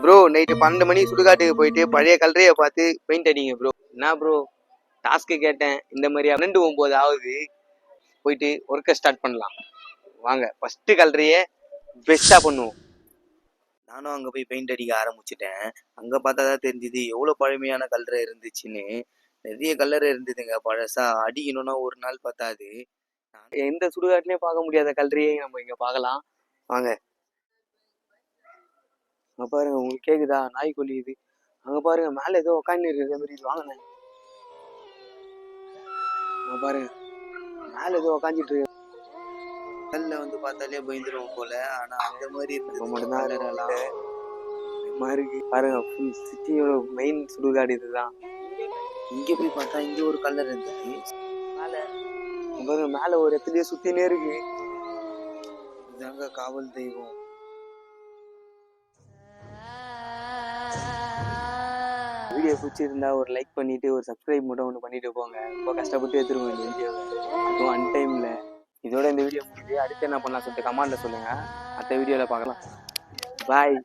Bro night 12 மணி சுடுகாட்டுக்கு போயிட்டு பழைய கலரையை பார்த்து பெயிண்ட் அடிங்க ப்ரோ. என்ன ப்ரோ டாஸ்க்கு கேட்டேன், இந்த மாதிரி 12:09 ஆகுது, போயிட்டு ஒர்க்கை ஸ்டார்ட் பண்ணலாம் வாங்க. ஃபஸ்ட்டு கலரையே பெஸ்ட்டாக பண்ணுவோம். நானும் அங்கே போய் பெயிண்ட் அடிக்க ஆரம்பிச்சிட்டேன். அங்கே பார்த்தா தான் தெரிஞ்சுது எவ்வளோ பழமையான கலரை இருந்துச்சுன்னு. நிறைய கலர் இருந்ததுங்க பழசா. அடிக்கணும்னா ஒரு நாள் பத்தாது. எந்த சுடுகாட்டுலேயும் பார்க்க முடியாத கலரையே நம்ம இங்கே பார்க்கலாம் வாங்க. அங்கே பாருங்க, உங்களுக்கு கேக்குதா? நாய் கொல்லியுது. அங்கே பாருங்க, மேலே ஏதோ உட்காந்து இருக்கிற மாதிரி இது. வாங்கினேன் அங்கே பாருங்க, மேலே ஏதோ உக்காந்துட்டு இருக்கு. கல்ல வந்து பார்த்தாலே பயந்துருவோம் போல. ஆனா அந்த மாதிரி இப்போ மட்டும்தான் இருக்கு பாருங்க. ஃபுல் சிட்டியோட மெயின் சுடுகாடு இதுதான். இங்க போய் பார்த்தா இங்க ஒரு கலர் இருந்தது. பாருங்க, மேலே ஒரு இடத்துலயே சுத்தினே இருக்கு. இதாங்க காவல் தெய்வம். வீடியோ பிடிச்சிருந்தா ஒரு லைக் பண்ணிட்டு ஒரு சப்ஸ்கிரைப் மட்டும் ஒன்று பண்ணிட்டு போங்க. ரொம்ப கஷ்டப்பட்டு எடுத்துருவோம் இந்த வீடியோவை, அதுவும் அன்டைம்ல. இதோட இந்த வீடியோ முடியுது. அடுத்து என்ன பண்ணலாம் சொல்லிட்டு கமெண்ட்ல சொல்லுங்க. அடுத்த வீடியோவில் பார்க்கலாம். பாய்.